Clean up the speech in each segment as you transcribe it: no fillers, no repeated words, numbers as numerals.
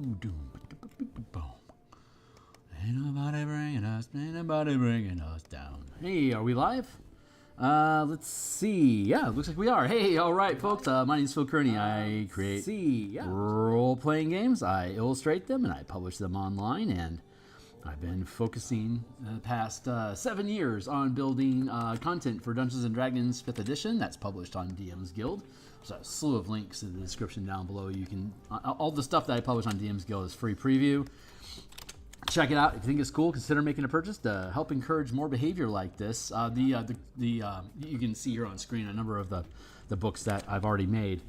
Ain't nobody bringing us down. Hey, are we live? Let's see. Yeah, looks like we are. Hey, all right, folks. My name is Phil Kearney. I create role-playing games. I illustrate them, and I publish them online. And I've been focusing the past 7 years on building content for Dungeons & Dragons 5th edition. That's published on DMsGuild. There's a slew of links in the description down below. You can all the stuff that I publish on DMsGuild is free preview. Check it out. If you think it's cool, consider making a purchase to help encourage more behavior like this. You can see here on screen a number of the books that I've already made.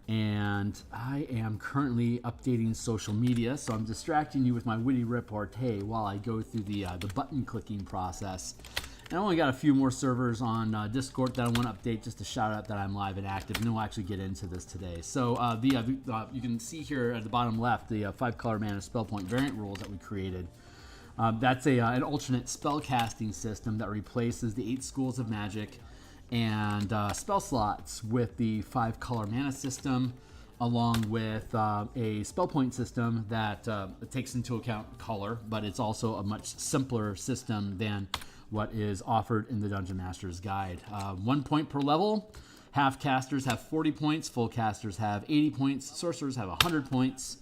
And I am currently updating social media, so I'm distracting you with my witty repartee while I go through the button clicking process. And I only got a few more servers on Discord that I want to update just to shout out that I'm live and active, and then we'll actually get into this today. So you can see here at the bottom left the 5-color mana spell point variant rules that we created. That's an alternate spell casting system that replaces the 8 schools of magic and spell slots with the 5-color mana system, along with a spell point system that takes into account color, but it's also a much simpler system than what is offered in the Dungeon Master's Guide. 1 point per level. Half casters have 40 points, full casters have 80 points, sorcerers have 100 points,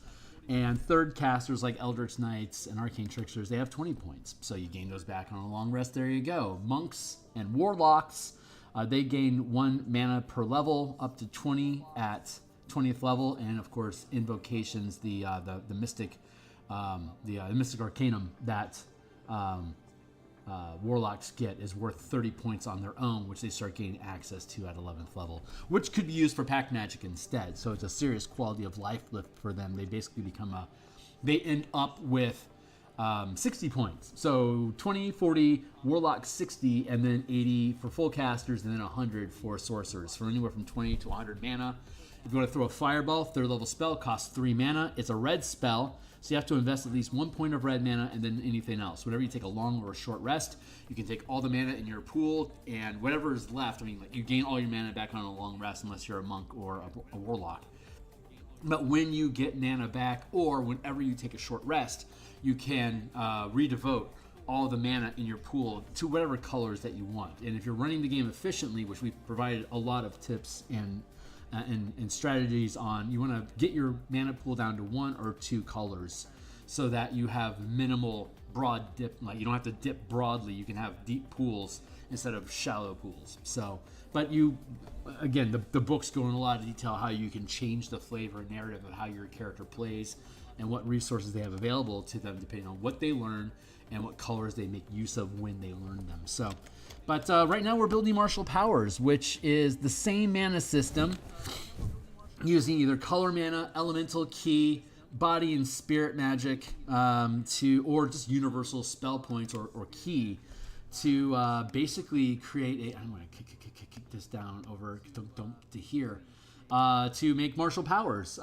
and third casters like Eldritch Knights and Arcane Tricksters, they have 20 points. So you gain those back on a long rest. There you go. Monks and Warlocks, they gain 1 mana per level, up to 20 at 20th level, and of course invocations, the mystic arcanum that Warlocks get is worth 30 points on their own, which they start gaining access to at 11th level, which could be used for pack magic instead. So it's a serious quality of life lift for them. They basically they end up with 60 points. So 20, 40, Warlock 60, and then 80 for full casters, and then 100 for sorcerers, for anywhere from 20 to 100 mana. If you want to throw a fireball, 3rd level spell, costs 3 mana. It's a red spell, so you have to invest at least 1 point of red mana and then anything else. Whenever you take a long or a short rest, you can take all the mana in your pool, and whatever is left, you gain all your mana back on a long rest unless you're a monk or a warlock. But when you get mana back, or whenever you take a short rest, you can redevote all the mana in your pool to whatever colors that you want. And if you're running the game efficiently, which we've provided a lot of tips and strategies on, you want to get your mana pool down to 1 or 2 colors so that you have minimal broad dip. Like, you don't have to dip broadly. You can have deep pools instead of shallow pools. So, but again, the books go in a lot of detail how you can change the flavor and narrative of how your character plays and what resources they have available to them depending on what they learn and what colors they make use of when they learn them. So, but right now we're building martial powers, which is the same mana system using either color mana, elemental key, body and spirit magic, or just universal spell points or key to basically create I'm going to kick this down over, don't to here, to make martial powers.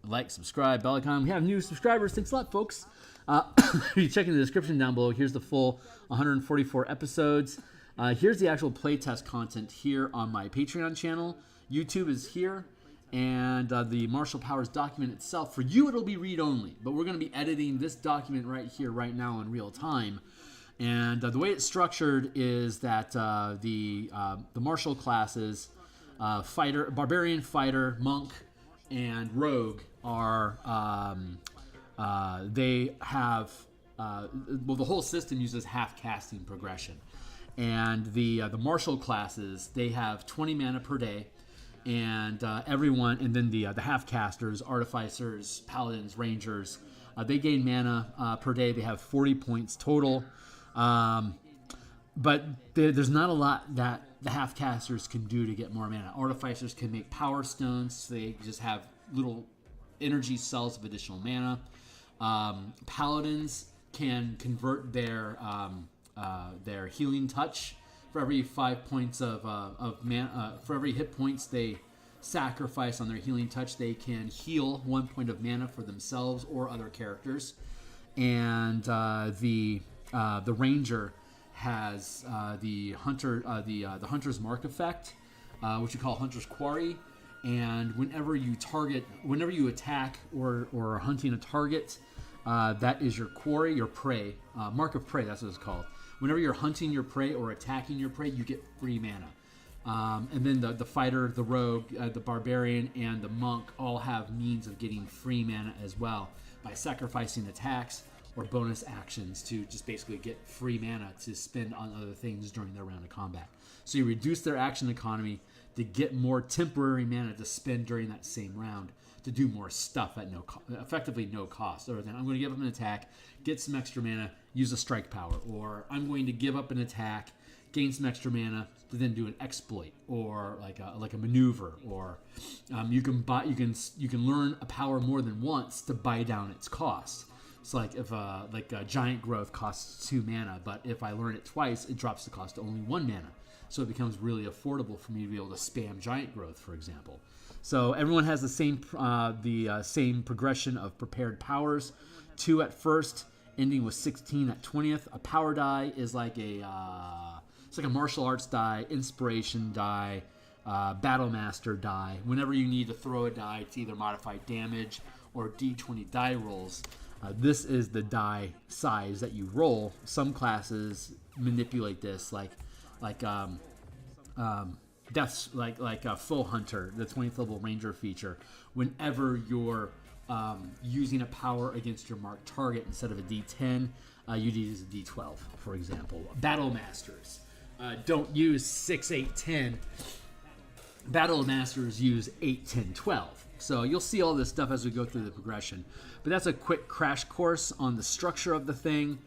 Like, subscribe, bell icon. We have new subscribers. Thanks a lot, folks. You check in the description down below. Here's the full 144 episodes. Here's the actual playtest content here on my Patreon channel. YouTube is here. And the martial powers document itself, for you it'll be read-only. But we're going to be editing this document right here, right now in real time. And the way it's structured is that the martial classes, fighter, barbarian, fighter, monk, and rogue are they have the whole system uses half casting progression, and the martial classes, they have 20 mana per day, and everyone, and then the half casters, artificers, paladins, rangers, they gain mana per day. They have 40 points total, but there's not a lot that the half casters can do to get more mana. Artificers can make power stones, so they just have little energy cells of additional mana. Paladins can convert their healing touch. For every 5 points of mana, for every hit points they sacrifice on their healing touch, they can heal 1 point of mana for themselves or other characters. And the ranger has the hunter's mark effect, which you call hunter's quarry, And whenever you attack or are hunting a target, that is your quarry, your prey, mark of prey. That's what it's called. Whenever you're hunting your prey or attacking your prey, you get free mana. And then the fighter, the rogue, the barbarian, and the monk all have means of getting free mana as well by sacrificing attacks or bonus actions to just basically get free mana to spend on other things during their round of combat. So you reduce their action economy to get more temporary mana to spend during that same round to do more stuff at effectively no cost. Other than I'm going to give up an attack, get some extra mana, use a strike power, or I'm going to give up an attack, gain some extra mana to then do an exploit or like a maneuver, or you can learn a power more than once to buy down its cost. So like if giant growth costs 2 mana, but if I learn it twice, it drops the cost to only 1 mana. So it becomes really affordable for me to be able to spam giant growth, for example. So everyone has the same progression of prepared powers, 2 at first, ending with 16 at 20th. A power die is like it's like a martial arts die, inspiration die, battle master die. Whenever you need to throw a die to either modify damage or D20 die rolls, this is the die size that you roll. Some classes manipulate this, like Death's like a Full Hunter, the 20th level ranger feature. Whenever you're using a power against your marked target, instead of a D10, you use a D12, for example. Battle Masters don't use 6, 8, 10. Battle Masters use 8, 10, 12. So you'll see all this stuff as we go through the progression. But that's a quick crash course on the structure of the thing.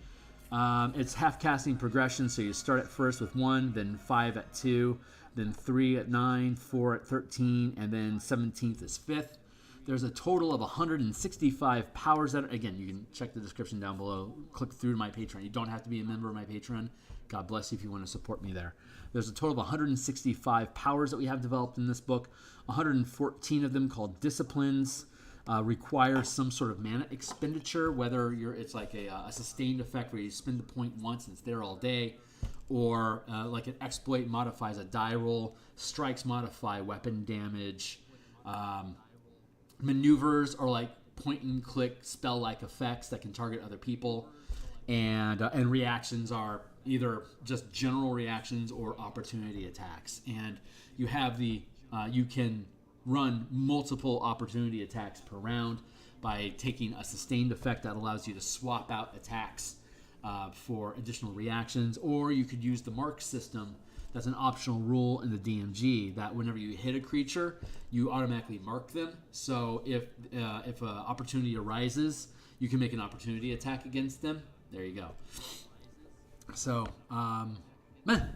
It's half casting progression, so you start at first with 1, then 5 at 2, then 3 at 9, 4 at 13, and then 17th is 5th. There's a total of 165 powers that are, again, you can check the description down below, click through to my Patreon. You don't have to be a member of my Patreon. God bless you if you want to support me there. There's a total of 165 powers that we have developed in this book. 114 of them, called disciplines, require some sort of mana expenditure, whether it's like a sustained effect where you spend the point once and it's there all day, or like an exploit modifies a die roll, strikes modify weapon damage, maneuvers are like point and click spell-like effects that can target other people, and reactions are either just general reactions or opportunity attacks. And you have you can run multiple opportunity attacks per round by taking a sustained effect that allows you to swap out attacks for additional reactions, or you could use the mark system. That's an optional rule in the DMG that whenever you hit a creature, you automatically mark them. So if an opportunity arises, you can make an opportunity attack against them. There you go. So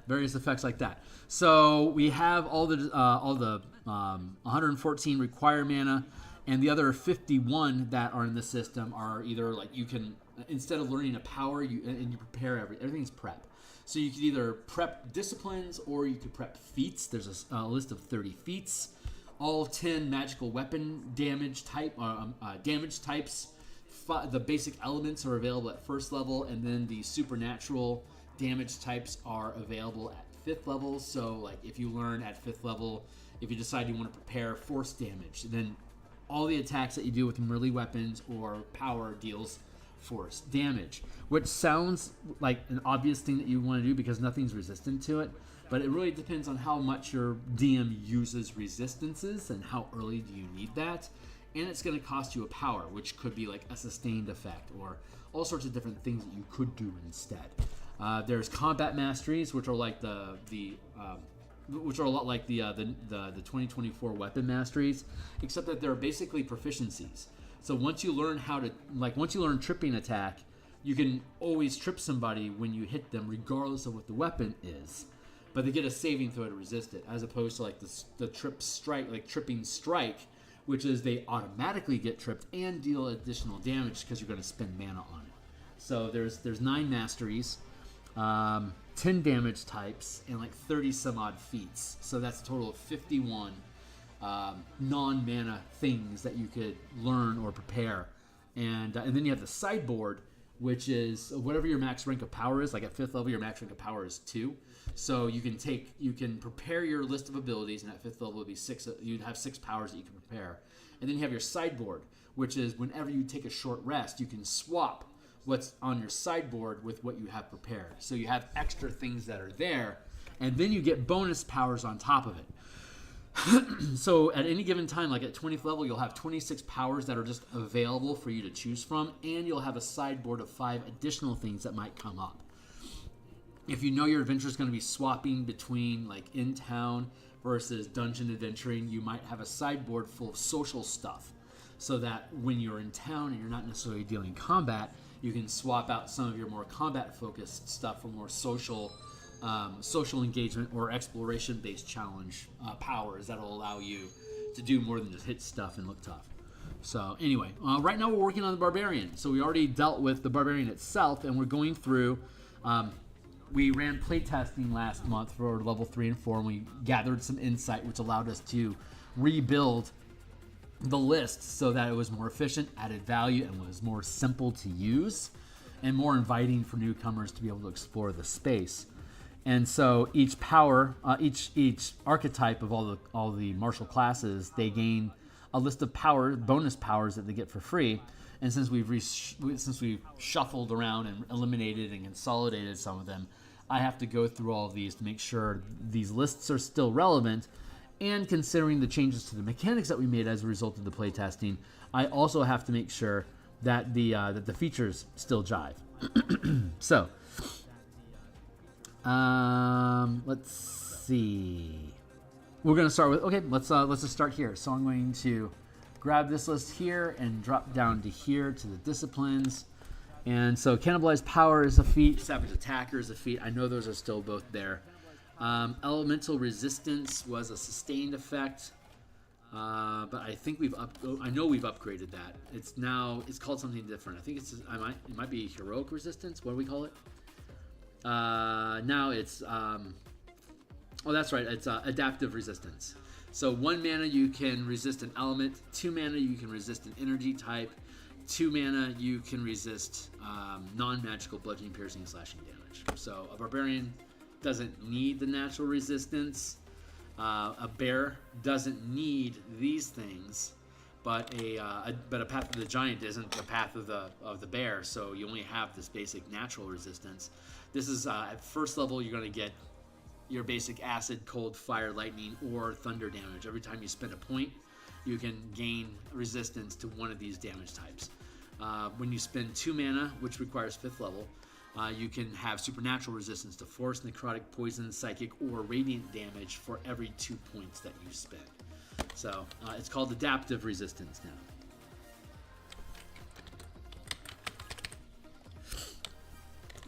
various effects like that. So we have all the 114 require mana, and the other 51 that are in the system are either like you can, instead of learning a power, you prepare everything's prep. So you could either prep disciplines or you could prep feats. There's a list of 30 feats. All 10 magical weapon damage types. The basic elements are available at first level, and then the supernatural damage types are available at 5th level. So like if you learn at 5th level, if you decide you want to prepare force damage, then all the attacks that you do with melee weapons or power deals force damage, which sounds like an obvious thing that you want to do because nothing's resistant to it, but it really depends on how much your DM uses resistances and how early do you need that. And it's going to cost you a power, which could be like a sustained effect or all sorts of different things that you could do instead. There's combat masteries, which are like which are a lot like the 2024 weapon masteries, except that they're basically proficiencies. So once you learn once you learn tripping attack, you can always trip somebody when you hit them, regardless of what the weapon is. But they get a saving throw to resist it, as opposed to like the tripping strike, which is they automatically get tripped and deal additional damage because you're going to spend mana on it. So there's 9 masteries, 10 damage types, and like 30 some odd feats. So that's a total of 51 non-mana things that you could learn or prepare. And then you have the sideboard, which is whatever your max rank of power is. Like at 5th level, your max rank of power is 2. So you can prepare your list of abilities, and at 5th level would be 6. You'd have 6 powers that you can prepare, and then you have your sideboard, which is whenever you take a short rest, you can swap what's on your sideboard with what you have prepared. So you have extra things that are there, and then you get bonus powers on top of it. So at any given time, like at 20th level, you'll have 26 powers that are just available for you to choose from, and you'll have a sideboard of 5 additional things that might come up. If you know your adventure is going to be swapping between like in town versus dungeon adventuring, you might have a sideboard full of social stuff, so that when you're in town and you're not necessarily dealing combat, you can swap out some of your more combat-focused stuff for more social engagement or exploration-based challenge powers that'll allow you to do more than just hit stuff and look tough. So anyway, right now we're working on the Barbarian. So we already dealt with the Barbarian itself, and we're going through... we ran playtesting last month for level 3 and 4, and we gathered some insight, which allowed us to rebuild the list so that it was more efficient, added value, and was more simple to use, and more inviting for newcomers to be able to explore the space. And so each power, each archetype of all the martial classes, they gain a list of bonus powers that they get for free. And since we've shuffled around and eliminated and consolidated some of them, I have to go through all of these to make sure these lists are still relevant. And considering the changes to the mechanics that we made as a result of the playtesting, I also have to make sure that the features still jive. So, let's see. We're going to start with, okay, let's just start here. So I'm going to grab this list here and drop down to here to the disciplines. And so cannibalized power is a feat, savage attacker is a feat. I know those are still both there. Elemental resistance was a sustained effect, but I think I know we've upgraded that. It's called something different. I think it might be heroic resistance. What do we call it? Now it's that's right. It's adaptive resistance. So 1 mana you can resist an element, 2 mana you can resist an energy type, 2 mana you can resist non-magical bludgeoning, piercing, slashing damage. So a barbarian doesn't need the natural resistance. A bear doesn't need these things, but a path of the giant isn't the path of the bear. So you only have this basic natural resistance. This is at 1st level you're going to get your basic acid, cold, fire, lightning, or thunder damage. Every time you spend a point, you can gain resistance to one of these damage types. When you spend 2 mana, which requires 5th level, you can have supernatural resistance to force, necrotic, poison, psychic, or radiant damage for every 2 points that you spend. So it's called adaptive resistance now.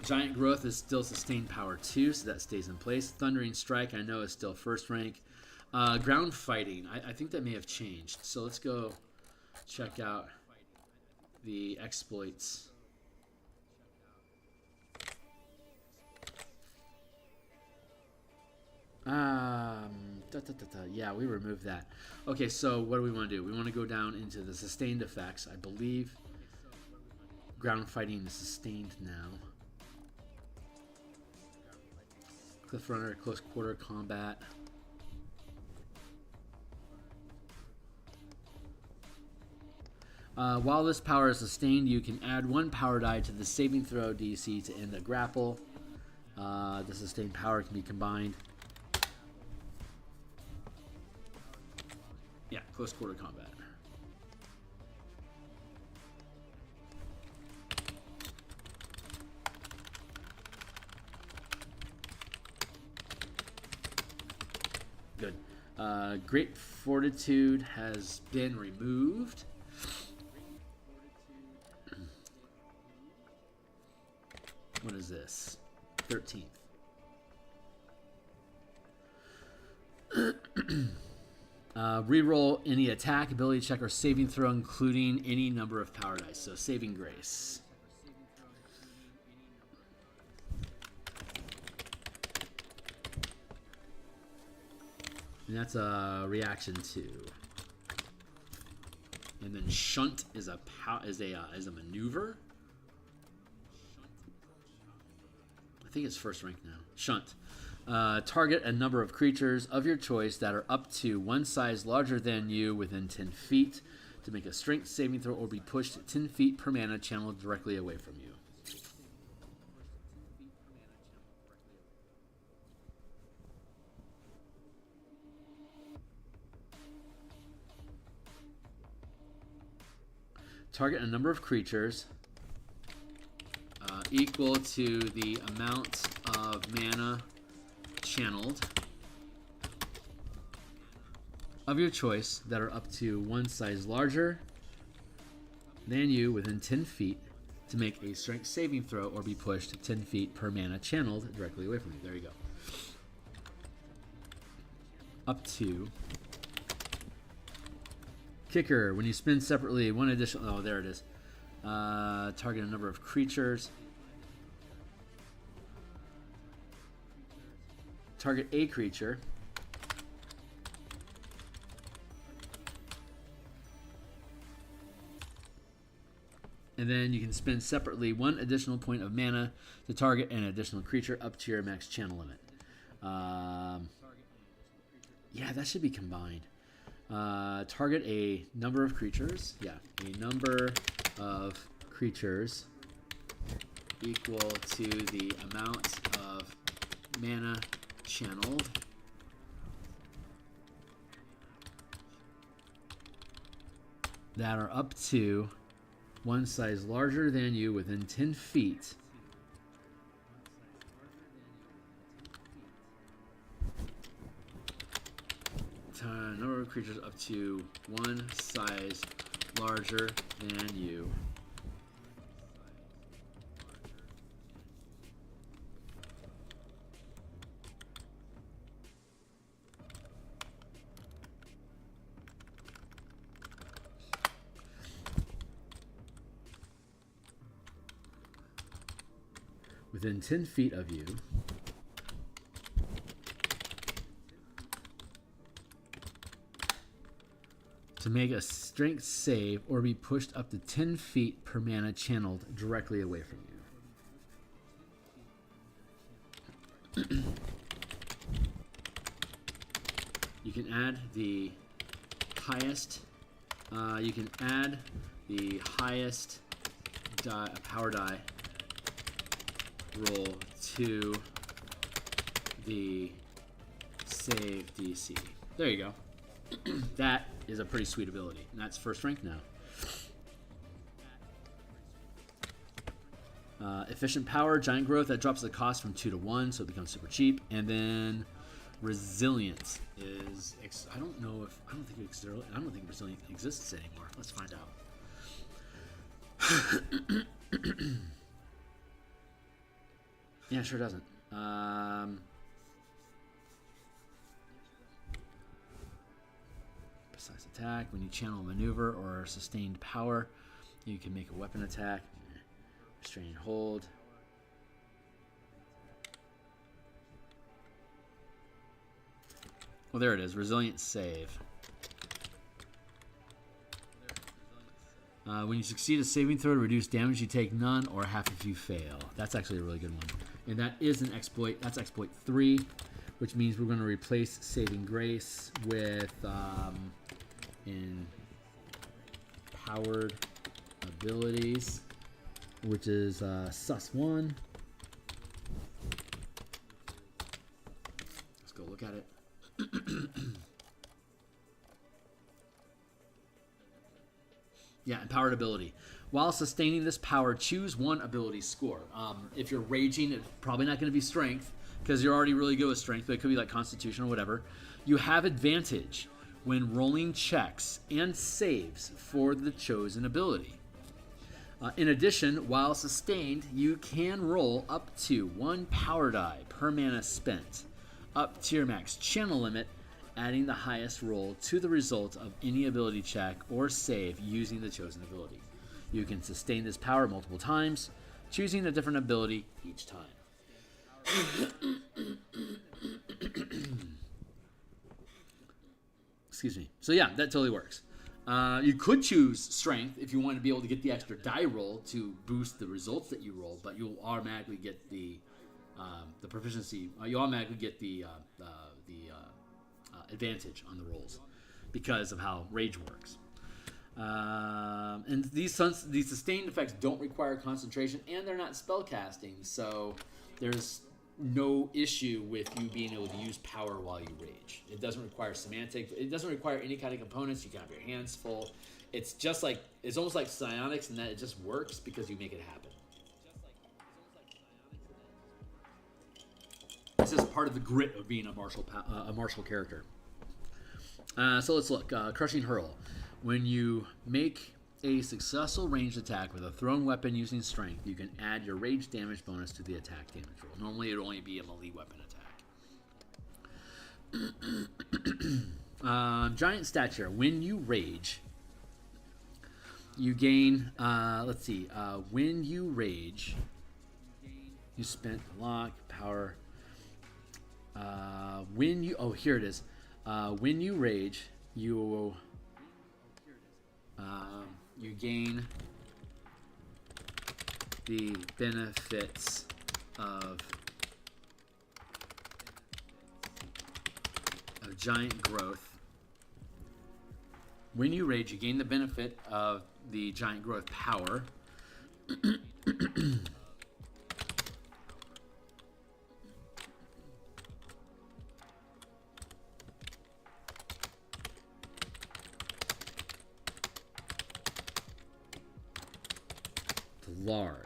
Giant growth is still sustained power 2, so that stays in place. Thundering strike, I know, is still 1st rank. Ground fighting, I think that may have changed. So let's go check out the exploits. Yeah, we removed that. Okay, so what do we want to do? We want to go down into the sustained effects. I believe ground fighting is sustained now. Cliff runner, close quarter combat. While this power is sustained, you can add 1 power die to the saving throw DC to end a grapple. The sustained power can be combined. Yeah, close quarter combat. Good. Great Fortitude has been removed. What is this? 13th. Reroll any attack, ability check, or saving throw, including any number of power dice. So saving grace. And that's a reaction 2. And then shunt is a maneuver. think it's first rank now. Shunt. Target a number of creatures of your choice that are up to one size larger than you within 10 feet to make a strength saving throw or be pushed 10 feet per mana channeled directly away from you. Target a number of creatures equal to the amount of mana channeled of your choice that are up to one size larger than you within 10 feet to make a strength saving throw or be pushed 10 feet per mana channeled directly away from you. There you go. Up to. Kicker, when you spin separately, one additional... Oh, there it is. Target a number of creatures. Target a creature. And then you can spend separately one additional point of mana to target an additional creature up to your max channel limit. Yeah, that should be combined. Target a number of creatures. Yeah, a number of creatures equal to the amount of mana channeled that are up to one size larger than you within 10 feet number of creatures up to one size larger than you within 10 feet of you to make a strength save or be pushed up to 10 feet per mana channeled directly away from you. You can add the highest power die roll to the save DC. There you go. That is a pretty sweet ability, and that's first rank now. Efficient power, giant growth, that drops the cost from 2 to 1, so it becomes super cheap. And then resilient is I don't think resilient exists anymore. Let's find out. Yeah, it sure doesn't. Precise attack. When you channel a maneuver or sustained power, you can make a weapon attack. Restrain hold. Well, there it is. Resilient save. When you succeed a saving throw to reduce damage, you take none or half if you fail. That's actually a really good one. And that is an exploit. That's exploit 3, which means we're going to replace saving grace with empowered abilities, which is sus 1. Let's go look at it. Yeah, empowered ability. While sustaining this power, choose one ability score. If you're raging, it's probably not going to be strength because you're already really good with strength, but it could be like constitution or whatever. You have advantage when rolling checks and saves for the chosen ability. In addition, while sustained, you can roll up to 1 power die per mana spent, up to your max channel limit, adding the highest roll to the result of any ability check or save using the chosen ability. You can sustain this power multiple times, choosing a different ability each time. Excuse me. So yeah, that totally works. You could choose strength if you want to be able to get the extra die roll to boost the results that you roll, but you'll automatically get the the proficiency, you automatically get the advantage on the rolls because of how rage works. And these sustained effects don't require concentration, and they're not spell casting, so there's no issue with you being able to use power while you rage. It doesn't require semantic. It doesn't require any kind of components. You can have your hands full. It's just like, it's almost like psionics in that it just works because you make it happen. It's just part of the grit of being a martial character. So let's look. Crushing Hurl. When you make a successful ranged attack with a thrown weapon using strength, you can add your rage damage bonus to the attack damage roll. Normally it would only be a melee weapon attack. Giant Stature. When you rage, you gain, when you rage, you spent lock, power. Here it is. When you rage, you gain the benefits of giant growth. When you rage, you gain the benefit of the giant growth power. Large.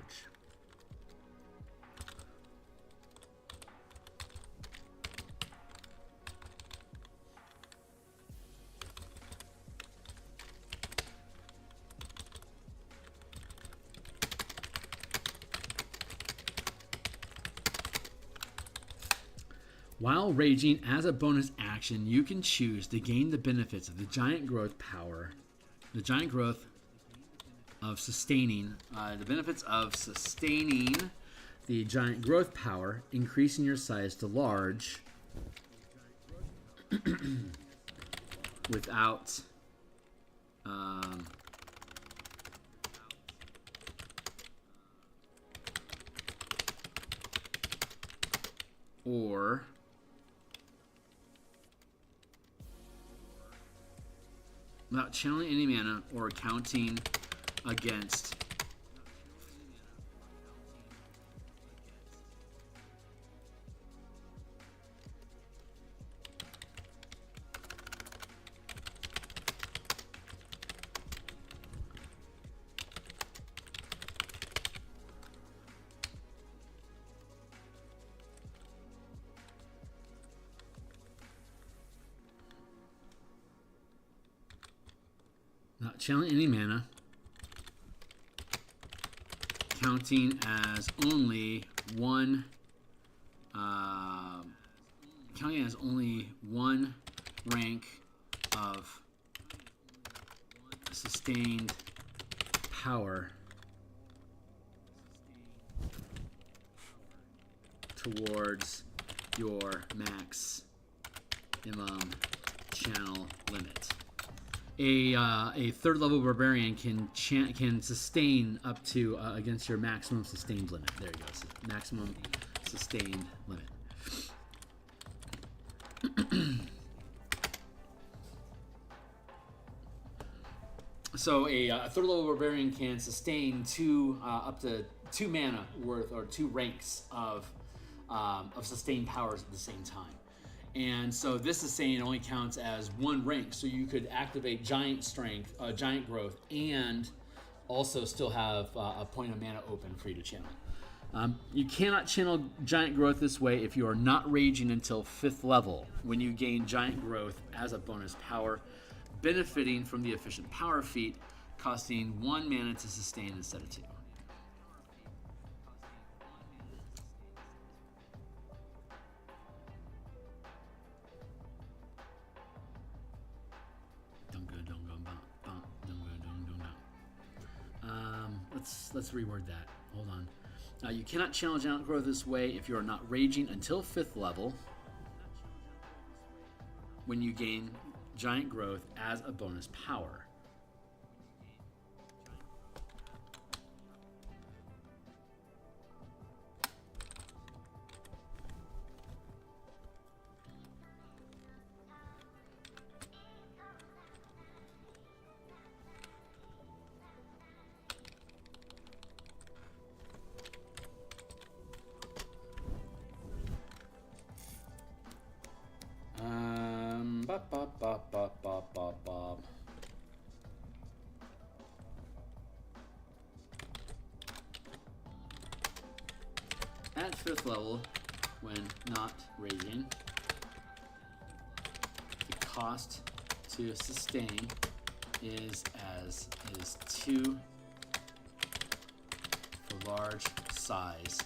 While raging as a bonus action, you can choose to gain the benefits of the giant growth power, the giant growth of sustaining, the benefits of sustaining the giant growth power, increasing your size to large without or without channeling any mana or counting against not channeling any mana, counting as only one rank of sustained power towards your maximum channel limit. A third level barbarian can sustain up to against your maximum sustained limit. There you go. Maximum sustained limit. So a third level barbarian can sustain up to 2 mana worth, or 2 ranks of sustained powers at the same time. And so this is saying it only counts as 1 rank. So you could activate giant strength, giant growth, and also still have a point of mana open for you to channel. You cannot channel giant growth this way if you are not raging until 5th level, when you gain giant growth as a bonus power, benefiting from the efficient power feat, costing 1 mana to sustain instead of 2. Let's reword that. Hold on. You cannot channel giant growth this way if you are not raging until 5th level, when you gain giant growth as a bonus power. 5th level when not raging. The cost to sustain is 2 for large size,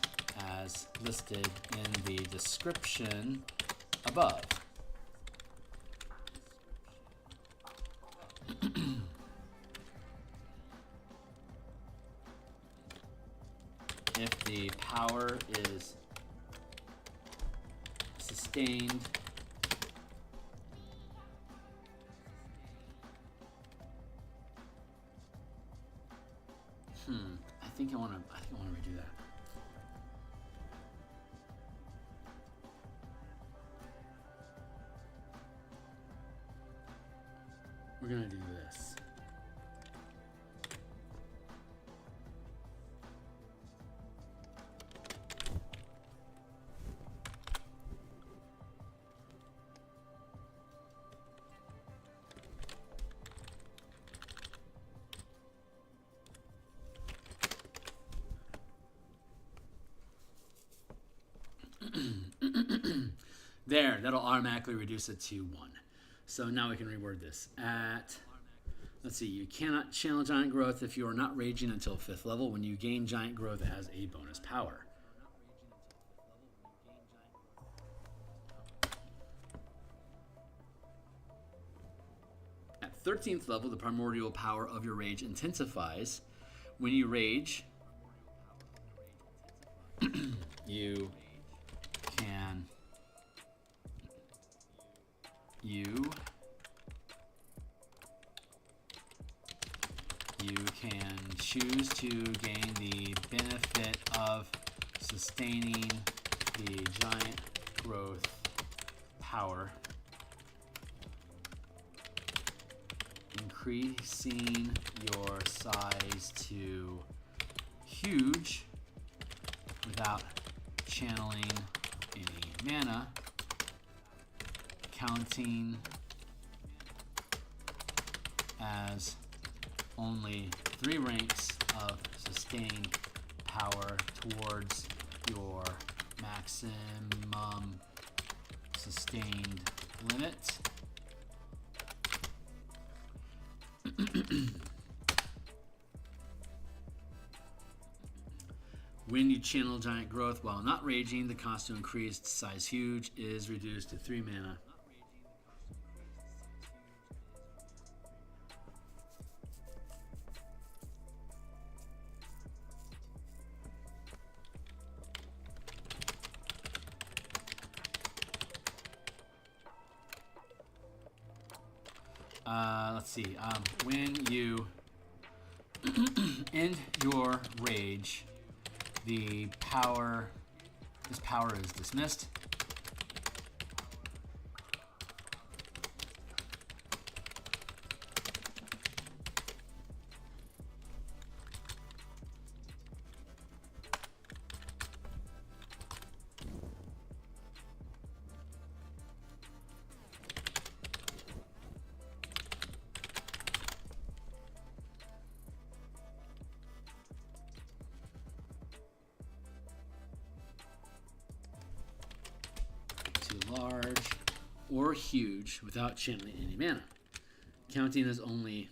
as listed in the description above. If the power is sustained I think I want to redo that. We're gonna do this. There, that'll automatically reduce it to 1. So now we can reword this. Let's see, you cannot channel giant growth if you are not raging until 5th level when you gain giant growth as a bonus power. At 13th level, the primordial power of your rage intensifies. When you rage, you can choose to gain the benefit of sustaining the giant growth power, increasing your size to huge without channeling any mana, counting as only 3 ranks of sustained power towards your maximum sustained limit. When you channel giant growth while not raging, the cost to increase size huge is reduced to 3 mana. Let's see. When you end your rage, this power is dismissed. Large or huge without channeling any mana. Counting is only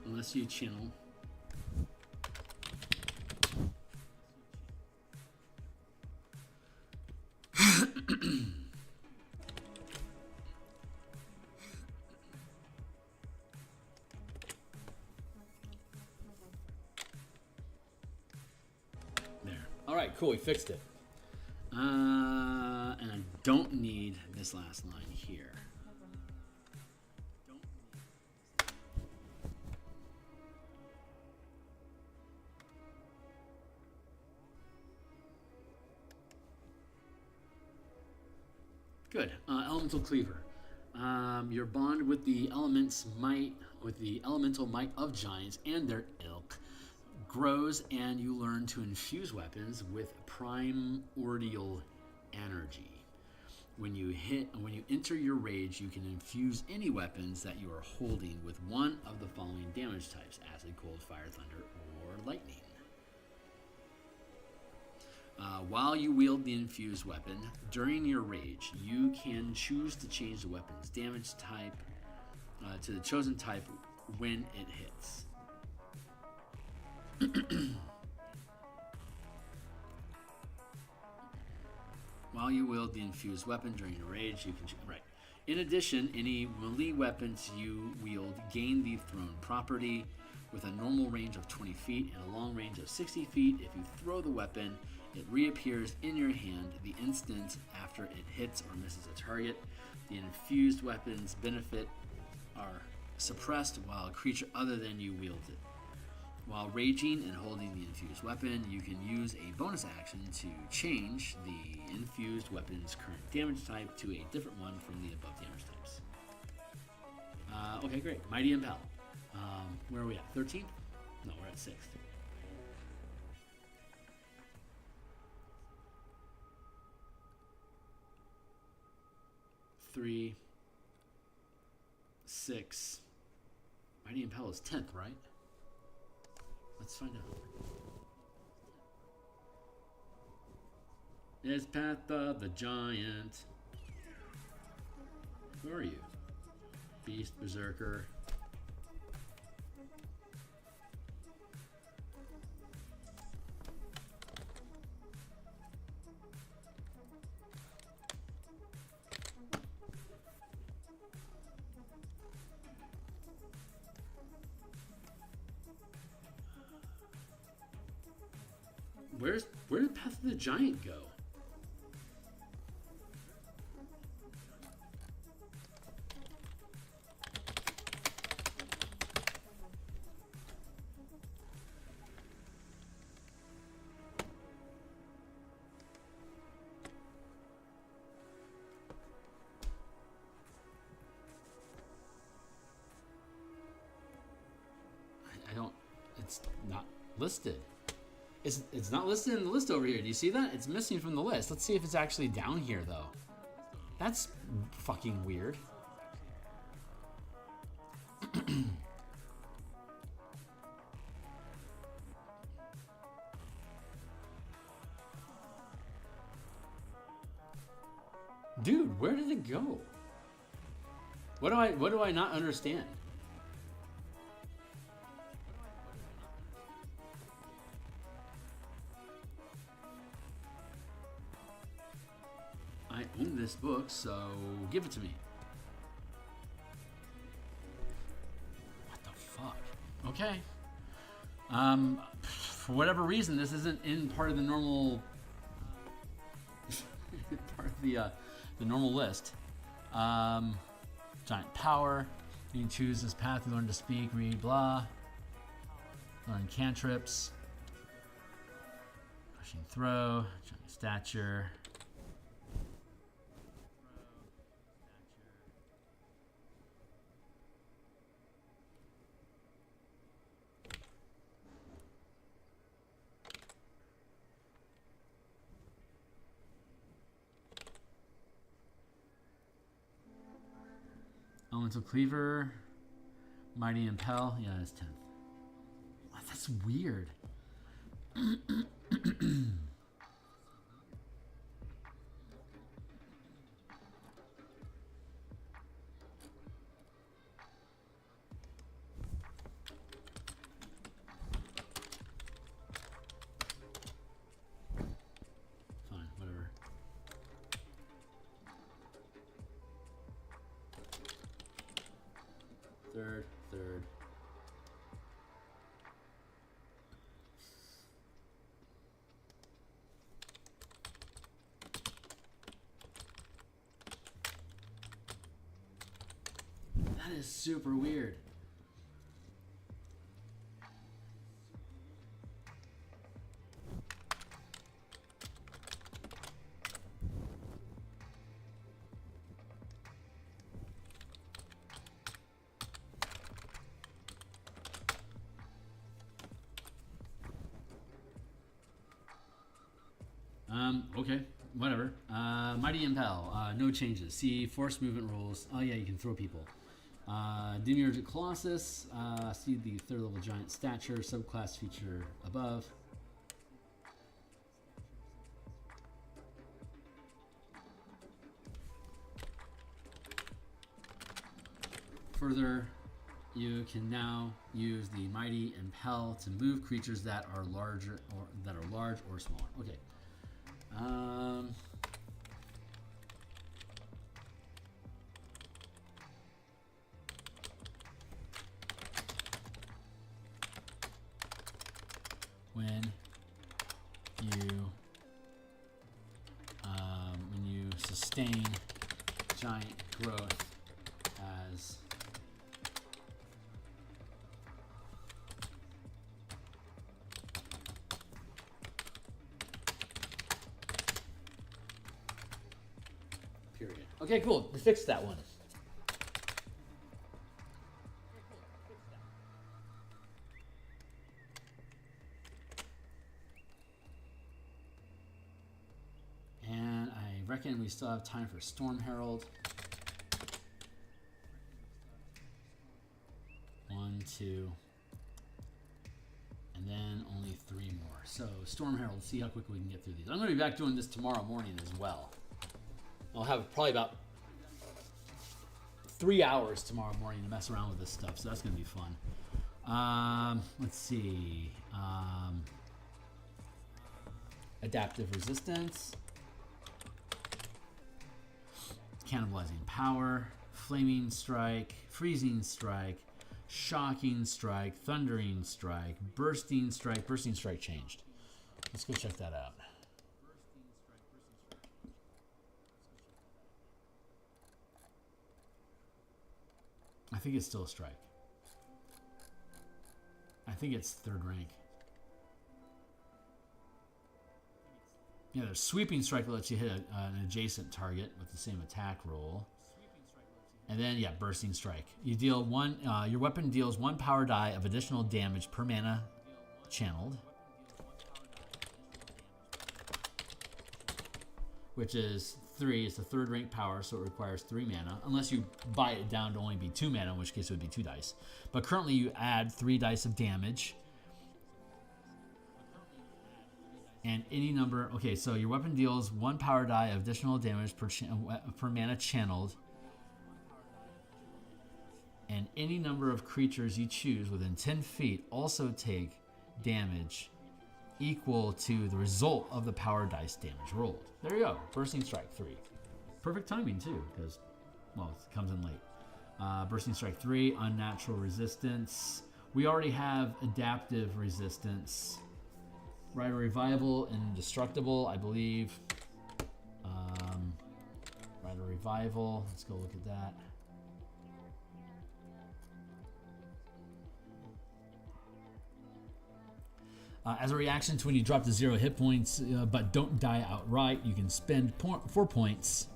unless you channel. There. All right, cool. We fixed it. And I don't need this last line here. Good. Elemental Cleaver. Your bond with the elemental might of giants and their ilk grows, and you learn to infuse weapons with primordial energy. When you enter your rage, you can infuse any weapons that you are holding with one of the following damage types: acid, cold, fire, thunder, or lightning. While you wield the infused weapon during your rage, you can choose to change the weapon's damage type to the chosen type when it hits. While you wield the infused weapon during your rage, you can right. In addition, any melee weapons you wield gain the thrown property with a normal range of 20 feet and a long range of 60 feet. If you throw the weapon, it reappears in your hand the instant after it hits or misses a target. The infused weapon's benefit are suppressed while a creature other than you wields it. While raging and holding the infused weapon, you can use a bonus action to change the infused weapon's current damage type to a different one from the above damage types. Okay, great. Mighty Impel. Where are we at? 13th? No, we're at 6th. Three, 6. Mighty Impel is 10th, right? Let's find out. It's Patha the Giant. Who are you? Beast, Berserker. Where did Path of the Giant go? I don't. It's not listed. It's not listed in the list over here. Do you see that? It's missing from the list. Let's see if it's actually down here, though. That's fucking weird. Dude, where did it go? What do I not understand? I own this book, so give it to me. What the fuck? Okay. For whatever reason, this isn't in part of the normal part of the normal list. Giant power. You can choose this path. You learn to speak, read, blah. Learn cantrips. Crushing throw. Giant stature. Elemental Cleaver, Mighty Impel, yeah, that's 10th. What? That's weird. Fine, whatever. Third. That is super weird. Okay, whatever. Mighty Impel, no changes. See, force movement rules. Oh yeah, you can throw people. Demiurgic Colossus, see the 3rd level giant stature, subclass feature above. Further, you can now use the Mighty Impel to move creatures that are larger or that are large or smaller. Okay. When you sustain giant growth as period. Okay, cool. We fixed that one. I reckon we still have time for Storm Herald. 1, 2, and then only 3 more. So Storm Herald, see how quickly we can get through these. I'm going to be back doing this tomorrow morning as well. I'll have probably about 3 hours tomorrow morning to mess around with this stuff, so that's going to be fun. Let's see. Adaptive resistance. Cannibalizing power, flaming strike, freezing strike, shocking strike, thundering strike, bursting strike. Bursting strike changed. Let's go check that out. I think it's still a strike. I think it's 3rd rank. Yeah, there's sweeping strike that lets you hit an adjacent target with the same attack roll. And then, yeah, bursting strike. You deal one. Your weapon deals 1 power die of additional damage per mana channeled, which is 3. It's a 3rd rank power, so it requires 3 mana, unless you buy it down to only be 2 mana, in which case it would be 2 dice. But currently, you add 3 dice of damage. And any number, okay, so your weapon deals 1 power die of additional damage per mana channeled. And any number of creatures you choose within 10 feet also take damage equal to the result of the power dice damage rolled. There you go, Bursting Strike 3. Perfect timing too, because, well, it comes in late. Bursting Strike 3, Unnatural Resistance. We already have Adaptive Resistance. Rite of Revival, Indestructible, I believe. Rite of Revival, let's go look at that. As a reaction to when you drop to 0 hit points, but don't die outright, you can spend 4 points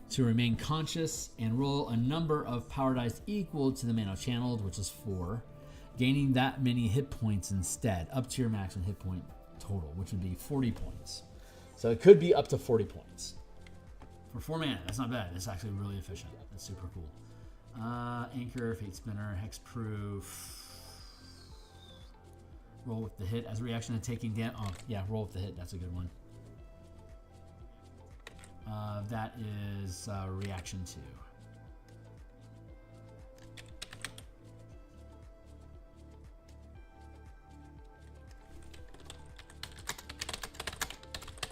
to remain conscious and roll a number of power dice equal to the mana channeled, which is 4. Gaining that many hit points instead, up to your maximum hit point total, which would be 40 points. So it could be up to 40 points. For 4 mana, that's not bad. It's actually really efficient. That's super cool. Anchor, Fate Spinner, Hexproof. Roll with the hit as a reaction to taking damage. Oh, yeah, roll with the hit. That's a good one. That is reaction 2.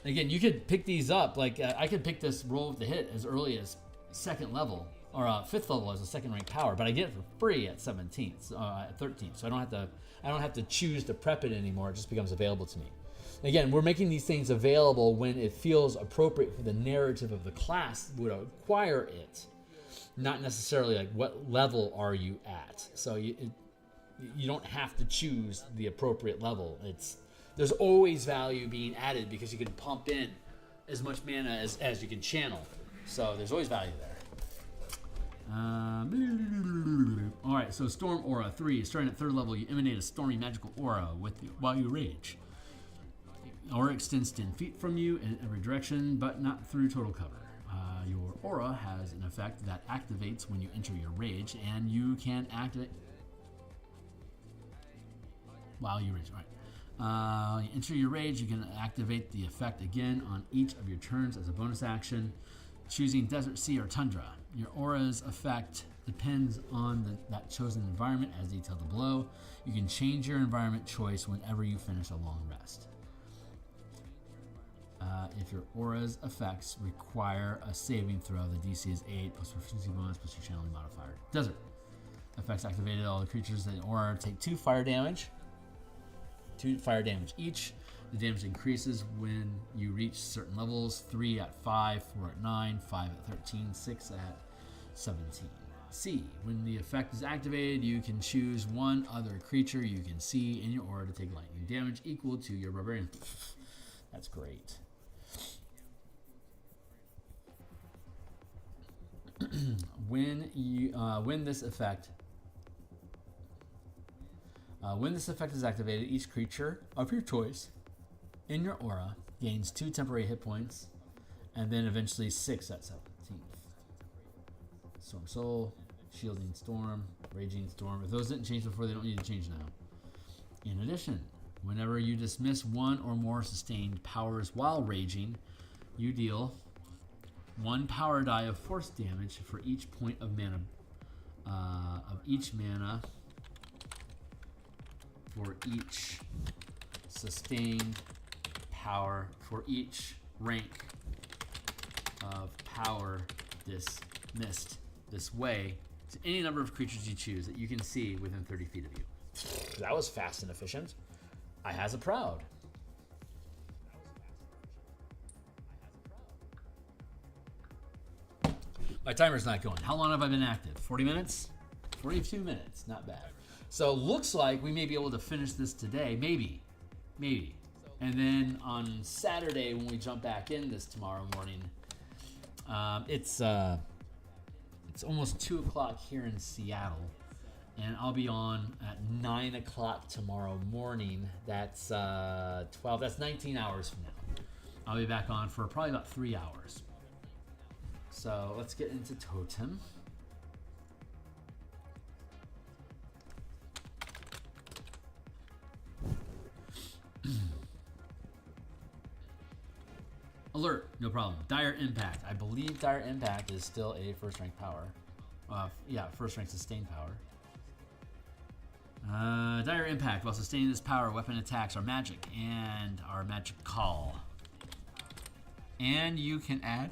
Again, you could pick these up. Like I could pick this roll with the hit as early as 2nd level or 5th level as a 2nd rank power, but I get it for free at 17th, at 13th. So I don't have to choose to prep it anymore. It just becomes available to me. Again, we're making these things available when it feels appropriate for the narrative of the class would acquire it, not necessarily like what level are you at. So you don't have to choose the appropriate level. There's always value being added because you can pump in as much mana as you can channel. So there's always value there. All right, so Storm Aura 3. Starting at 3rd level, you emanate a stormy magical aura while you rage. Aura extends 10 feet from you in every direction, but not through total cover. Your aura has an effect that activates when you enter your rage, and you can activate while you rage. Right. You enter your rage, you can activate the effect again on each of your turns as a bonus action, choosing desert, sea, or tundra. Your aura's effect depends on that chosen environment as detailed below. You can change your environment choice whenever you finish a long rest. If your aura's effects require a saving throw, the DC is 8 plus proficiency bonus plus your channeling modifier. Desert. Effects activated. All the creatures in the aura take 2 fire damage. 2 fire damage each. The damage increases when you reach certain levels. 3 at 5, 4 at 9, 5 at 13, 6 at 17. C. When the effect is activated, you can choose one other creature you can see in your aura to take lightning damage equal to your barbarian. That's great. When this effect is activated, each creature of your choice in your aura gains 2 temporary hit points, and then eventually 6 at 17th. Storm Soul, Shielding Storm, Raging Storm. If those didn't change before, they don't need to change now. In addition, whenever you dismiss one or more sustained powers while raging, you deal 1 power die of force damage for each point of mana for each sustained power for each rank of power dismissed this way to any number of creatures you choose that you can see within 30 feet of you. That was fast and efficient. I has a proud. My timer's not going. How long have I been active? 40 minutes? 42 minutes. Not bad. So looks like we may be able to finish this today. Maybe. And then on Saturday when we jump back in this tomorrow morning, it's almost 2 o'clock here in Seattle. And I'll be on at 9 o'clock tomorrow morning. That's 12. That's 19 hours from now. I'll be back on for probably about 3 hours. So let's get into Totem. Alert, no problem. Dire Impact. I believe Dire Impact is still a first rank power. First rank sustained power. Dire Impact. While sustaining this power, weapon attacks are magic and are magical. And you can add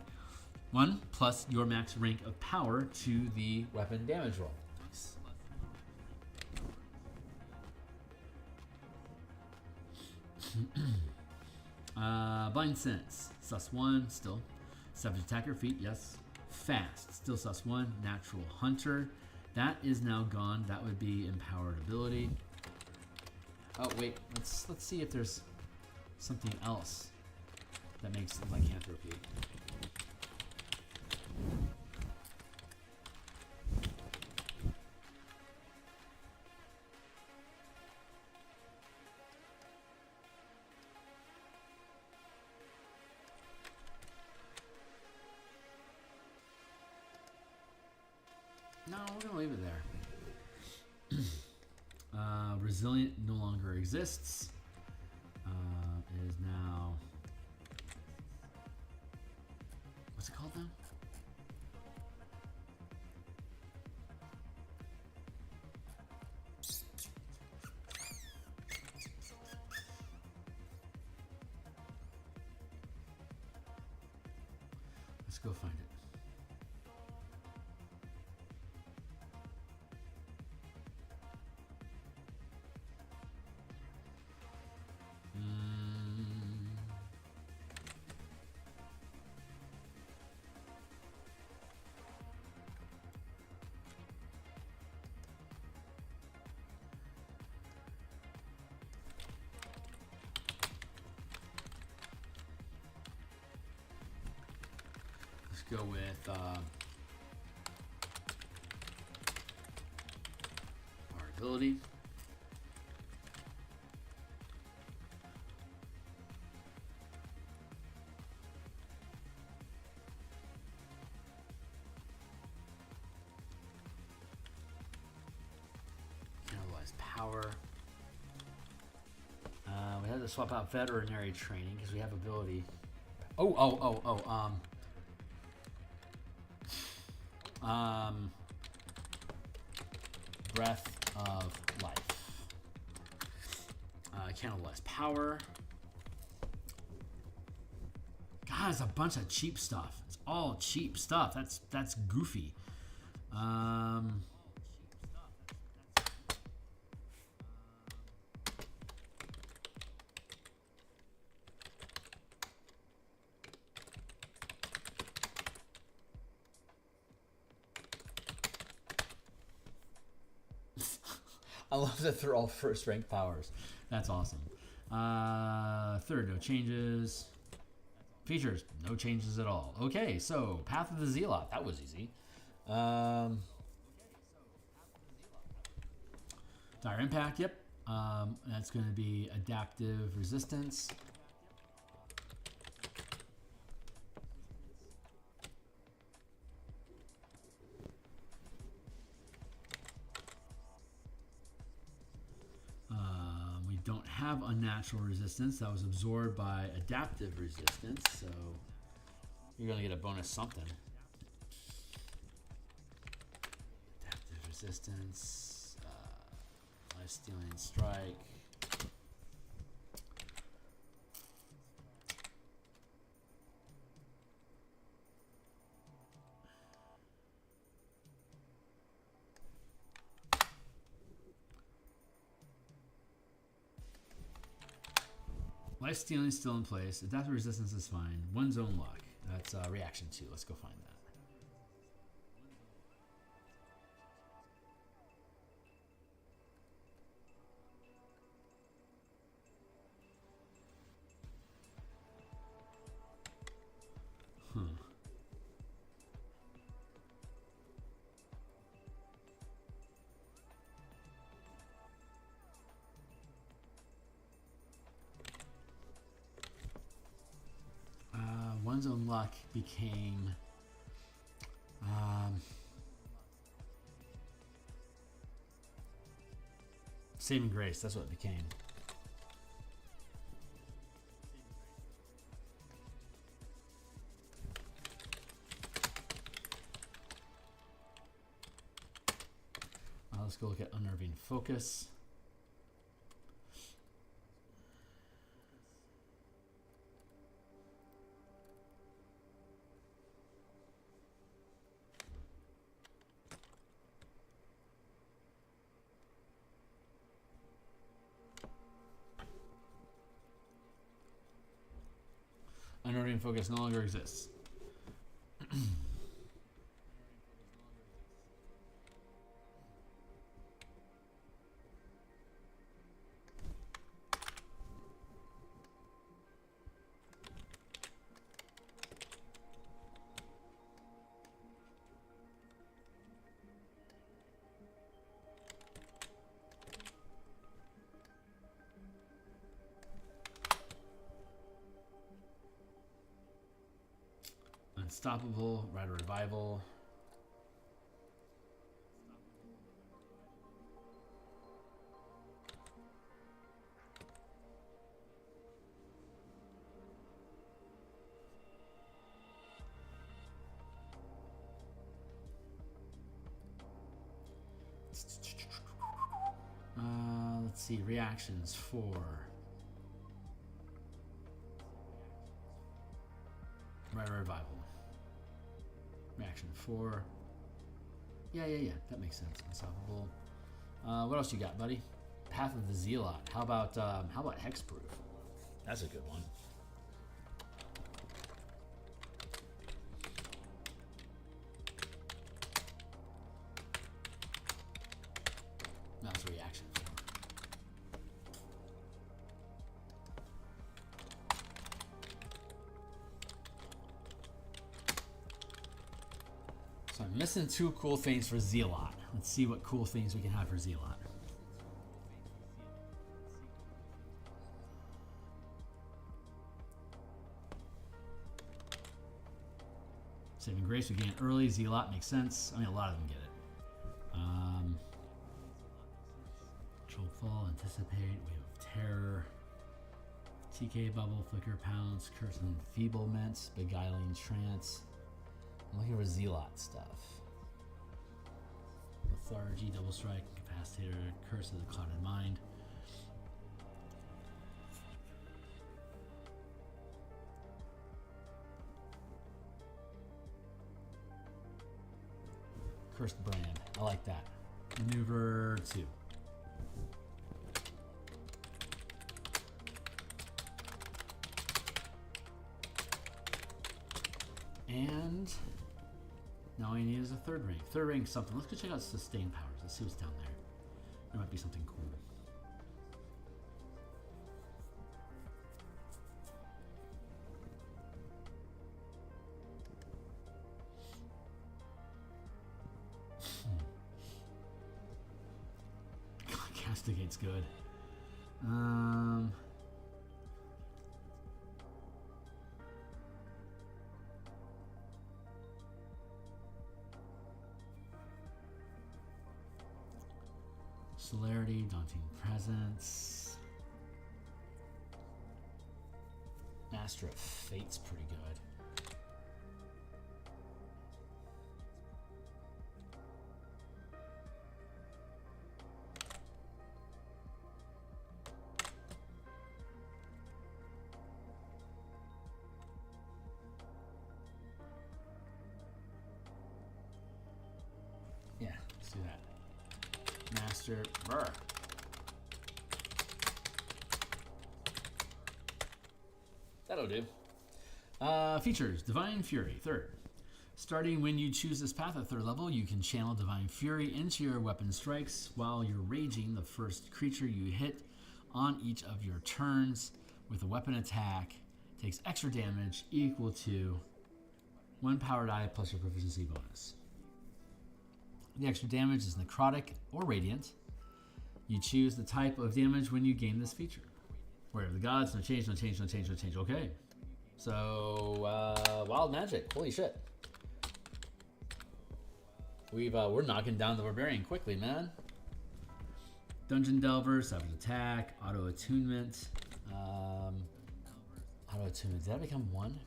1 plus your max rank of power to the weapon damage roll. Nice. Blind Sense. Sus 1, still. Savage Attacker feat, yes. Fast, still sus 1. Natural Hunter. That is now gone. That would be empowered ability. Oh, wait. Let's see if there's something else that makes it lycanthropy. No, we're going to leave it there. Resilient no longer exists. It is now... What's it called now? Let's go find it. Go with our ability. power. We had to swap out veterinary training because we have ability. Breath of life. Candlelight power. God, it's a bunch of cheap stuff. It's all cheap stuff. That's goofy. I love that they're all first rank powers. That's awesome. Third, no changes. Features, no changes at all. Okay, so Path of the Zealot. That was easy. Dire Impact, yep. That's going to be adaptive resistance. We don't have unnatural resistance. That was absorbed by adaptive resistance, so you're going to get a bonus something. Adaptive resistance, life-stealing strike. Life stealing is still in place. Adaptive resistance is fine. One zone lock. That's reaction 2. Let's go find that. One zone luck became saving grace. That's what it became. Let's go look at unnerving focus. Unnerving focus no longer exists. Unstoppable, Rider Revival. Let's see, reactions for Rider Revival. Reaction 4. Yeah, that makes sense. Unstoppable. What else you got, buddy? Path of the Zealot. How about Hexproof? That's a good one. That's a reaction 4. So I'm missing 2 cool things for Zealot. Let's see what cool things we can have for Zealot. Saving Grace we gain early. Zealot makes sense. I mean, a lot of them get it. Control Dissipate, Wave of Terror, TK Bubble, Flicker, Pounce, Curse and Enfeeblement, Beguiling Trance. I'm looking for Zealot stuff. Theurgy, Double Strike, Incapacitator, Curse of the Clouded Mind. Cursed Brand. I like that. Maneuver 2. And now all I need is a third ring. Third ring something. Let's go check out Sustain Powers. Let's see what's down there. There might be something cool. Castigate's good. Celerity, Daunting Presence. Master of Fate's pretty good. Yeah, let's do that. Master Burr. That'll do. Features: Divine Fury, 3rd. Starting when you choose this path at 3rd level, you can channel Divine Fury into your weapon strikes while you're raging the first creature you hit on each of your turns with a weapon attack. Takes extra damage equal to 1 power die plus your proficiency bonus. The extra damage is necrotic or radiant. You choose the type of damage when you gain this feature. Warrior of the Gods, no change, no change, no change, no change. Okay. So, wild magic. Holy shit. We're knocking down the Barbarian quickly, man. Dungeon Delver, Savage Attack, Auto Attunement. Auto Attunement. Did that become 1?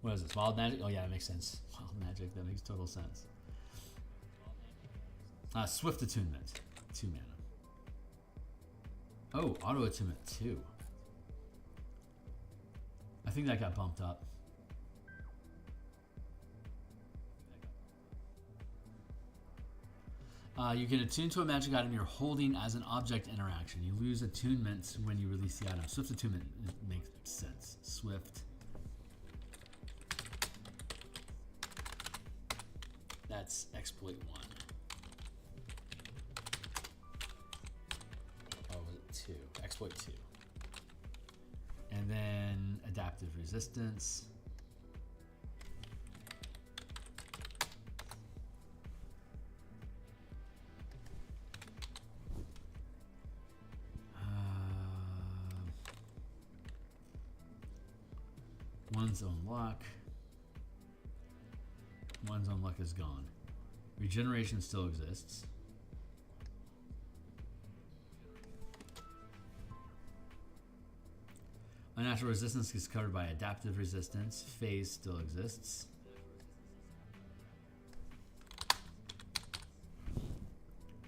What is this? Wild magic? Oh yeah, that makes sense. Wild magic, that makes total sense. Swift Attunement, 2 mana. Oh, Auto Attunement 2. I think that got bumped up. You can attune to a magic item you're holding as an object interaction. You lose attunement when you release the item. Swift Attunement makes sense. Swift. That's exploit 1. Oh, was it 2? Exploit 2. And then adaptive resistance. One's own luck. One's own luck is gone. Regeneration still exists. Unnatural resistance is covered by adaptive resistance. Phase still exists.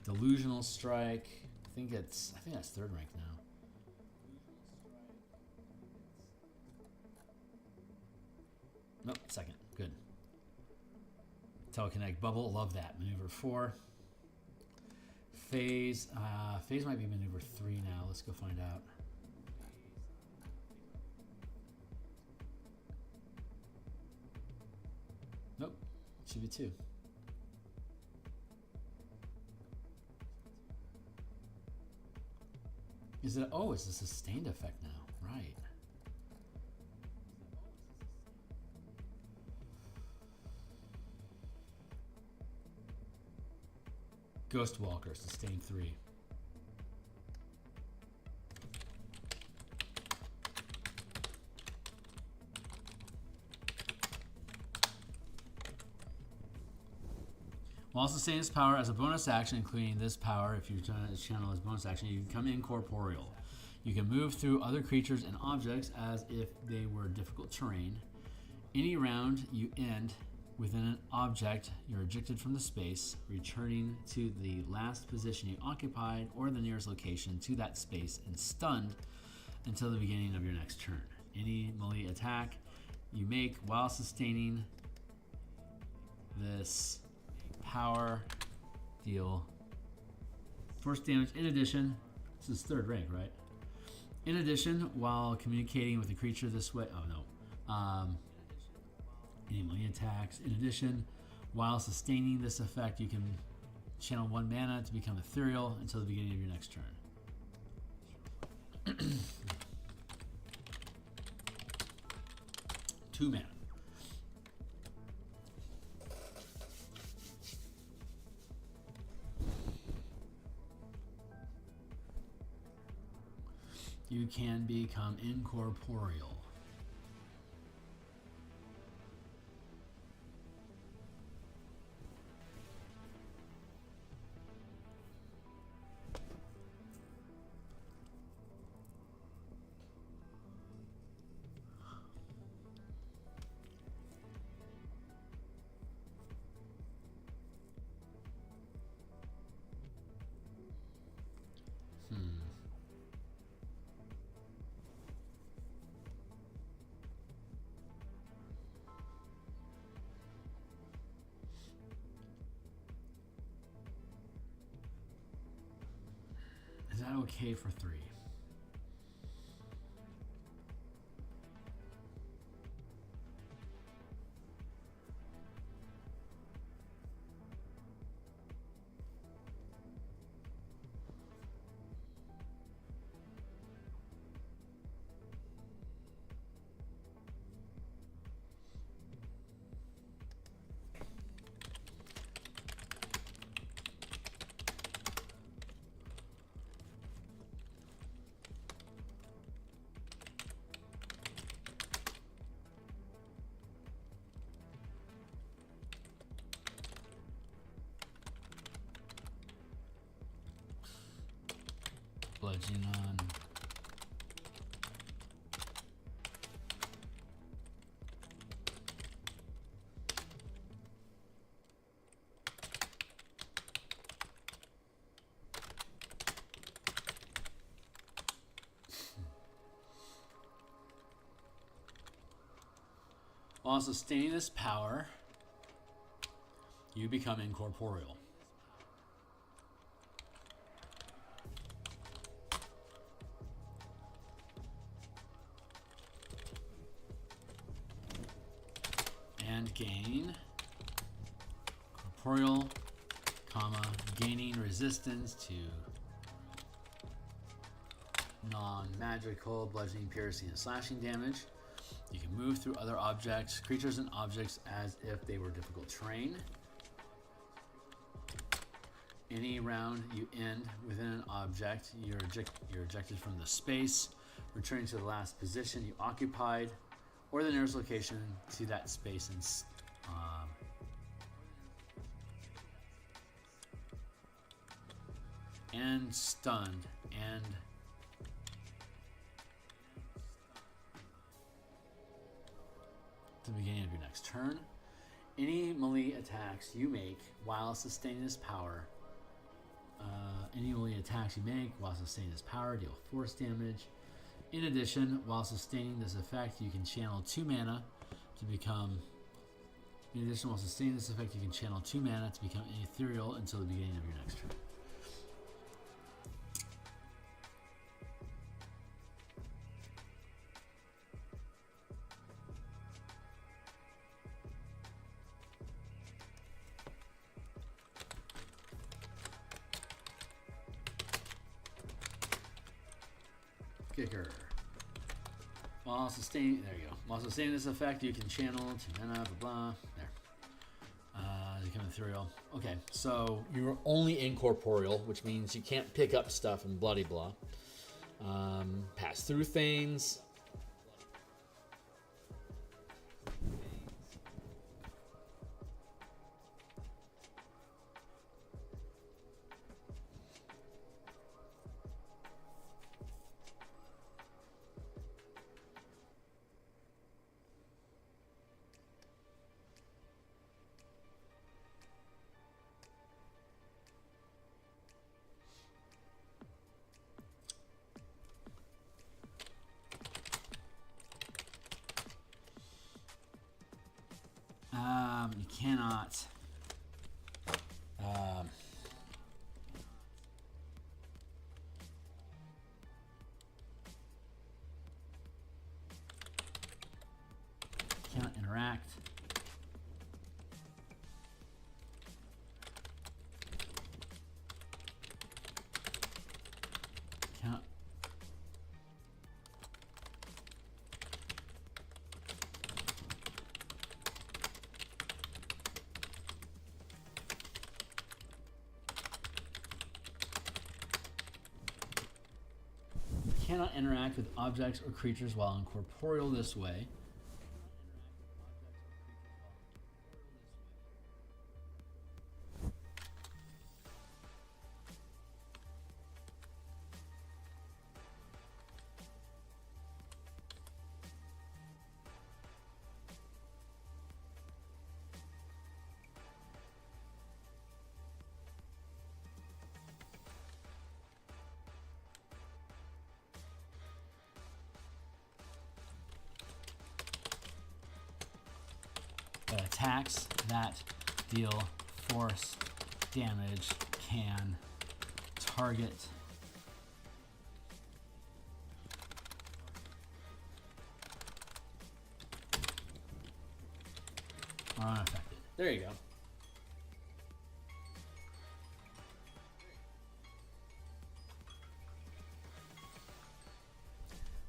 Delusional strike. I think that's 3rd rank now. Nope, 2nd. Good. Telekinetic Bubble, love that. Maneuver 4. Phase. Phase might be maneuver 3 now. Let's go find out. Nope, should be 2. Is it? Oh, it's a sustained effect now. Right. Ghostwalker, sustain 3. While sustaining this power as a bonus action, including this power, if you channel as bonus action, you can become incorporeal. You can move through other creatures and objects as if they were difficult terrain. Any round you end within an object, you're ejected from the space, returning to the last position you occupied or the nearest location to that space, and stunned until the beginning of your next turn. Any melee attack you make while sustaining this power deal force damage. In addition, this is third rank, right? In addition, while communicating with a creature this way, any melee attacks. In addition, while sustaining this effect, you can channel 1 mana to become ethereal until the beginning of your next turn. 2 mana. You can become incorporeal. Is that okay for 3? Bludgeoning on. While sustaining this power, you become incorporeal. And gain corporeal, gaining resistance to non-magical bludgeoning, piercing, and slashing damage. You can move through other objects, creatures, and objects as if they were difficult terrain. Any round you end within an object, you're ejected from the space, returning to the last position you occupied, or the nearest location to that space, and stunned, and the beginning of your next turn. Any melee attacks you make while sustaining this power, deal force damage. In addition, while sustaining this effect, you can channel 2 mana to become. While sustaining this effect, you can channel 2 mana to become ethereal until the beginning of your next turn. Kicker. While sustaining, there you go. While sustaining this effect, you can channel 2 mana, blah blah. There. Become ethereal. Okay, so you're only incorporeal, which means you can't pick up stuff and bloody blah. Pass through things. You cannot. Cannot interact. Cannot. Cannot interact with objects or creatures while incorporeal this way. Attacks that deal force damage can target are unaffected. There you go.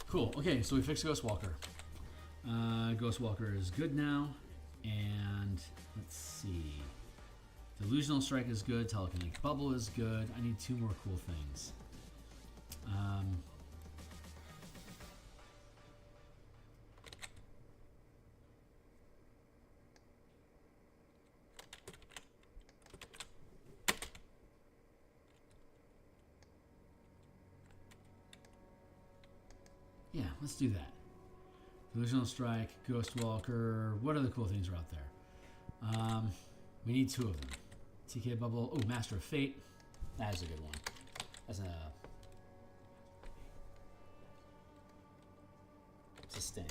Cool. Okay, so we fixed Ghostwalker. Ghostwalker is good now. And let's see. Delusional Strike is good. Telekinetic Bubble is good. I need 2 more cool things. Yeah, let's do that. Delusional Strike, Ghostwalker. What other cool things are out there? We need 2 of them. TK Bubble. Oh, Master of Fate. That is a good one. That's a sustained.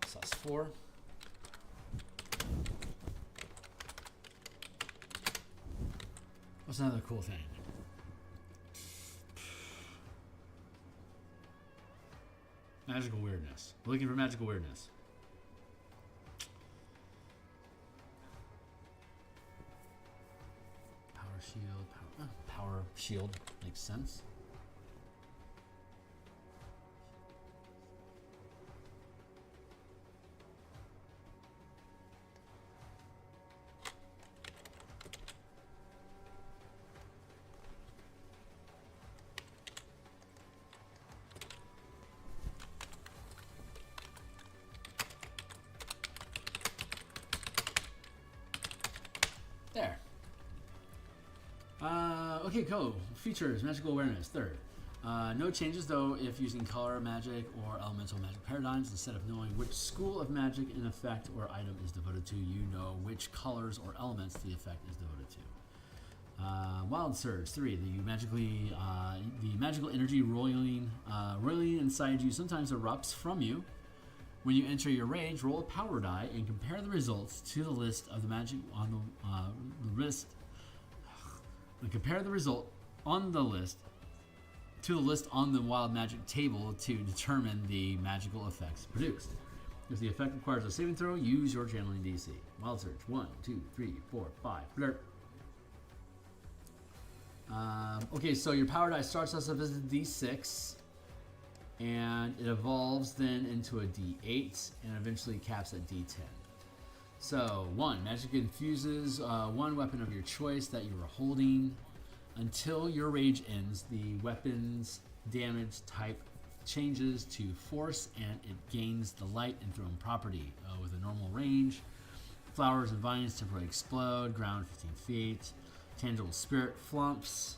So that's 4. What's another cool thing? Magical weirdness. We're looking for magical weirdness. Power shield. Power shield makes sense. There. Okay, go. Features, magical awareness, 3rd. No changes though if using color magic or elemental magic paradigms. Instead of knowing which school of magic an effect or item is devoted to, you know which colors or elements the effect is devoted to. Wild Surge, 3. The magical energy roiling inside you sometimes erupts from you. When you enter your rage, roll a power die and compare the results to the list of the magic on the list. And compare the result on the list to the list on the wild magic table to determine the magical effects produced. If the effect requires a saving throw, use your channeling DC. Wild Surge, 1, 2, 3, 4, 5. Blurp. Okay, so your power die starts as a D6. And it evolves then into a D8 and eventually caps at D10. So 1, magic infuses 1 weapon of your choice that you are holding. Until your rage ends, the weapon's damage type changes to force and it gains the light and thrown property with a normal range. Flowers and vines temporarily explode, ground 15 feet. Tangible spirit flumps.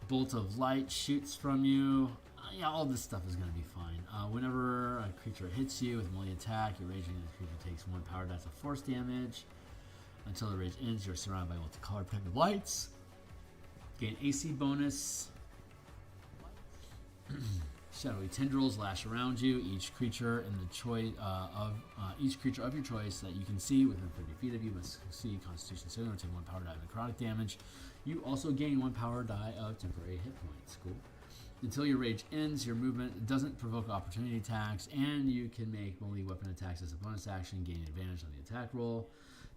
Bolt of light shoots from you. Yeah, all this stuff is going to be fine. Whenever a creature hits you with a melee attack, your raging creature takes 1 power dice of force damage. Until the rage ends, you're surrounded by multicolored protective lights. Gain AC bonus. Shadowy tendrils lash around you. Each creature in the choice each creature of your choice that you can see within 30 feet of you must see Constitution saving or take 1 power die of necrotic damage. You also gain 1 power die of temporary hit points. Cool. Until your rage ends, your movement doesn't provoke opportunity attacks, and you can make melee weapon attacks as a bonus action, gaining advantage on the attack roll.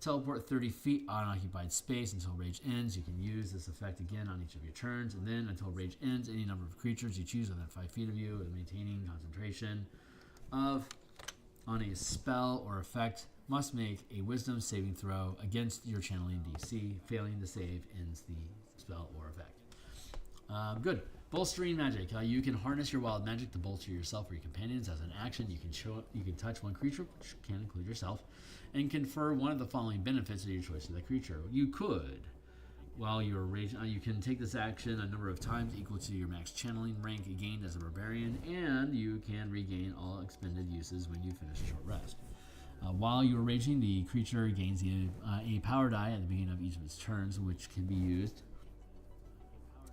Teleport 30 feet on occupied space until rage ends. You can use this effect again on each of your turns, and then until rage ends, any number of creatures you choose within 5 feet of you and maintaining concentration on a spell or effect must make a wisdom saving throw against your channeling DC. Failing to save ends the spell or effect. Good. Bolstering magic. You can harness your wild magic to bolster yourself or your companions as an action. You can touch one creature, which can include yourself, and confer one of the following benefits of your choice of the creature. You could, while you're raging, you can take this action a number of times equal to your max channeling rank gained as a barbarian, and you can regain all expended uses when you finish a short rest. While you are raging, the creature gains a power die at the beginning of each of its turns, which can be used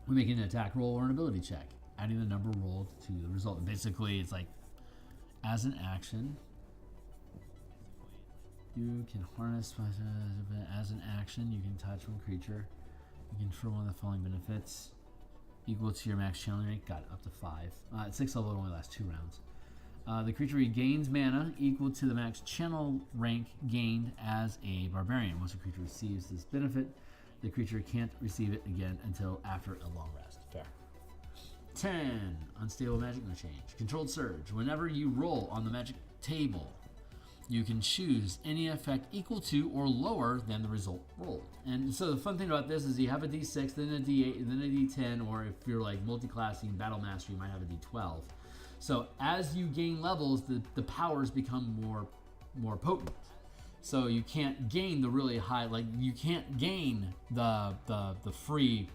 when making an attack roll or an ability check, adding the number rolled to the result. Basically, it's like, as an action, you can harness, as an action, you can touch one creature, you can confer one of the following benefits, equal to your max channeling rank, got up to 5. At 6th level, it only lasts 2 rounds. The creature regains mana equal to the max channel rank gained as a barbarian. Once a creature receives this benefit, the creature can't receive it again until after a long rest. Fair. 10. Unstable magic, no change. Controlled surge. Whenever you roll on the magic table, you can choose any effect equal to or lower than the result rolled. And so the fun thing about this is you have a D6, then a D8, and then a D10, or if you're like multi-classing Battle Master, you might have a D12. So as you gain levels, the powers become more potent. So you can't gain the really high, like you can't gain the free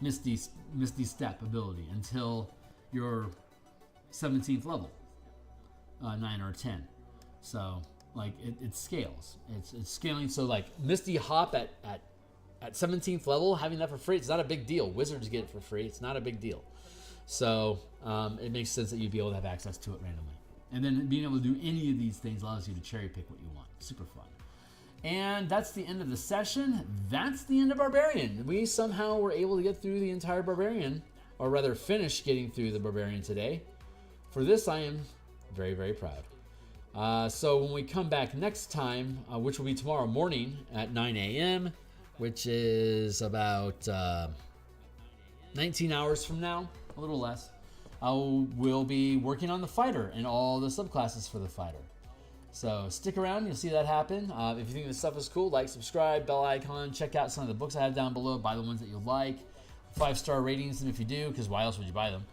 Misty Step ability until your 17th level, 9 or 10. So like it scales. It's scaling. So like Misty Hop at 17th level, having that for free, it's not a big deal. Wizards get it for free. It's not a big deal. So it makes sense that you'd be able to have access to it randomly. And then being able to do any of these things allows you to cherry pick what you want. Super fun. And that's the end of the session. That's the end of Barbarian. We somehow were able to get through the entire Barbarian, or rather finish getting through the Barbarian today. For this, I am very, very proud. So when we come back next time, which will be tomorrow morning at 9 a.m., which is about 19 hours from now, a little less, we'll be working on the fighter and all the subclasses for the fighter. So stick around, you'll see that happen. If you think this stuff is cool, like, subscribe, bell icon, check out some of the books I have down below, buy the ones that you like, 5-star ratings, and if you do, because why else would you buy them?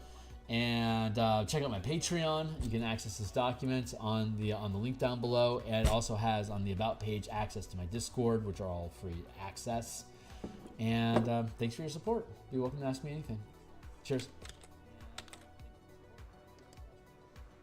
And check out my Patreon. You can access this document on the link down below, and it also has on the About page access to my Discord, which are all free access. And thanks for your support. You're welcome to ask me anything. Cheers.